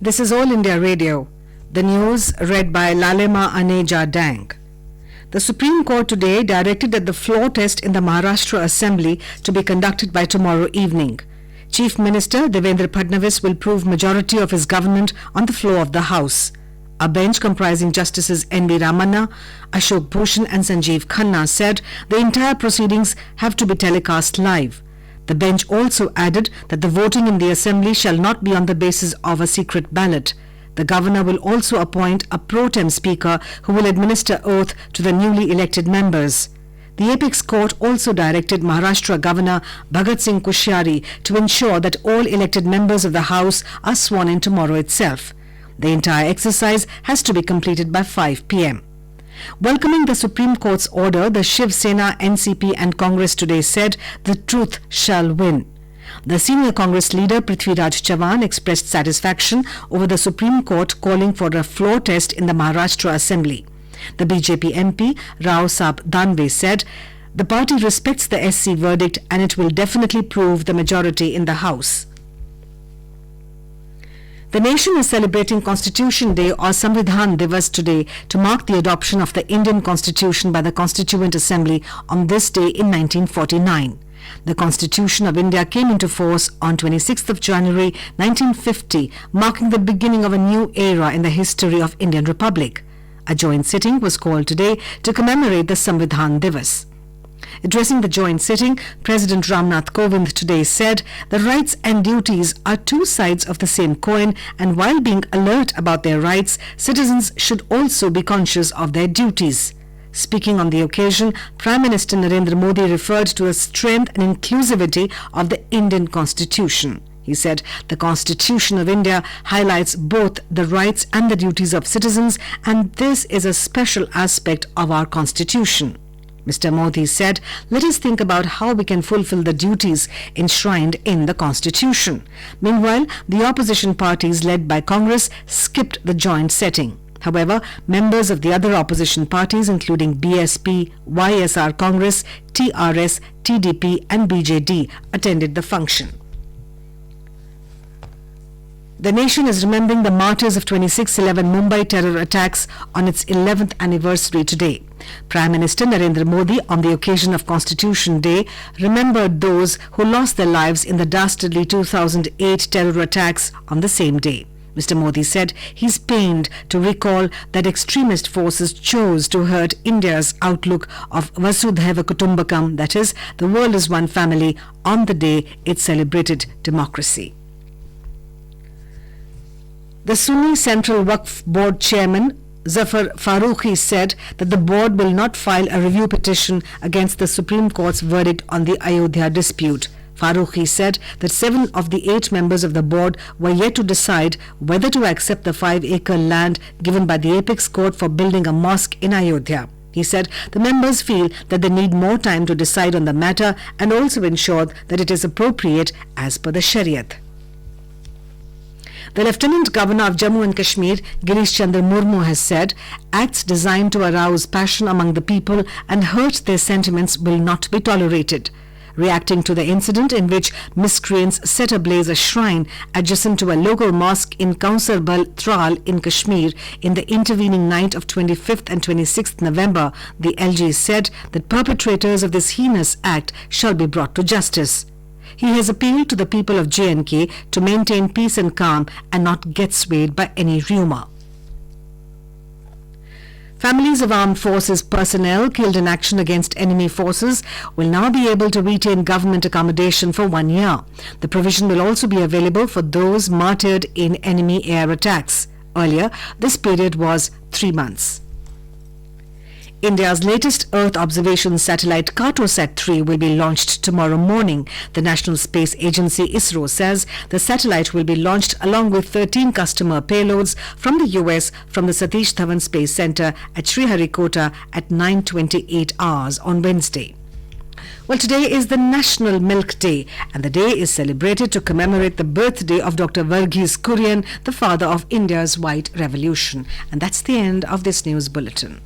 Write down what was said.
This is All India Radio. The news read by Lalema Aneja Dang. The Supreme Court today directed that the floor test in the Maharashtra Assembly to be conducted by tomorrow evening. Chief Minister Devendra Fadnavis will prove majority of his government on the floor of the House. A bench comprising Justices N.V. Ramanna, Ashok Bhushan and Sanjeev Khanna said the entire proceedings have to be telecast live. The bench also added that the voting in the Assembly shall not be on the basis of a secret ballot. The Governor will also appoint a pro tem Speaker who will administer oath to the newly elected members. The Apex Court also directed Maharashtra Governor Bhagat Singh Kushyari to ensure that all elected members of the House are sworn in tomorrow itself. The entire exercise has to be completed by 5 p.m. Welcoming the Supreme Court's order, the Shiv Sena, NCP and Congress today said the truth shall win. The senior Congress leader Prithviraj Chavan expressed satisfaction over the Supreme Court calling for a floor test in the Maharashtra Assembly. The BJP MP Rao Saab Danve said the party respects the SC verdict and it will definitely prove the majority in the House. The nation is celebrating Constitution Day or Samvidhan Divas today to mark the adoption of the Indian Constitution by the Constituent Assembly on this day in 1949. The Constitution of India came into force on 26th of January 1950, marking the beginning of a new era in the history of Indian Republic. A joint sitting was called today to commemorate the Samvidhan Divas. Addressing the joint sitting, President Ramnath Kovind today said the rights and duties are two sides of the same coin, and while being alert about their rights, citizens should also be conscious of their duties. Speaking on the occasion, Prime Minister Narendra Modi referred to the strength and inclusivity of the Indian Constitution. He said the Constitution of India highlights both the rights and the duties of citizens, and this is a special aspect of our Constitution. Mr. Modi said, let us think about how we can fulfill the duties enshrined in the Constitution. Meanwhile, the opposition parties led by Congress skipped the joint sitting. However, members of the other opposition parties including BSP, YSR Congress, TRS, TDP and BJD attended the function. The nation is remembering the martyrs of 26/11 Mumbai terror attacks on its 11th anniversary today. Prime Minister Narendra Modi, on the occasion of Constitution Day, remembered those who lost their lives in the dastardly 2008 terror attacks on the same day. Mr. Modi said he is pained to recall that extremist forces chose to hurt India's outlook of Vasudhaiva Kutumbakam, that is, the world is one family, on the day it celebrated democracy. The Sunni Central Waqf Board Chairman Zafar Farooqi said that the board will not file a review petition against the Supreme Court's verdict on the Ayodhya dispute. Farooqi said that 7 of the 8 members of the board were yet to decide whether to accept the 5-acre land given by the Apex Court for building a mosque in Ayodhya. He said the members feel that they need more time to decide on the matter and also ensure that it is appropriate as per the Shariat. The Lieutenant Governor of Jammu and Kashmir, Girish Chandra Murmu, has said acts designed to arouse passion among the people and hurt their sentiments will not be tolerated. Reacting to the incident in which miscreants set ablaze a shrine adjacent to a local mosque in Kaunsarbal Tral in Kashmir in the intervening night of 25th and 26th November, the LG said that perpetrators of this heinous act shall be brought to justice. He has appealed to the people of J&K to maintain peace and calm and not get swayed by any rumor. Families of armed forces personnel killed in action against enemy forces will now be able to retain government accommodation for 1 year. The provision will also be available for those martyred in enemy air attacks. Earlier, this period was 3 months. India's latest Earth observation satellite Cartosat-3 will be launched tomorrow morning. The National Space Agency ISRO says the satellite will be launched along with 13 customer payloads from the US from the Satish Dhawan Space Center at Sriharikota at 9:28 hours on Wednesday. Well, today is the National Milk Day, and the day is celebrated to commemorate the birthday of Dr. Verghese Kurian, the father of India's White Revolution. And that's the end of this news bulletin.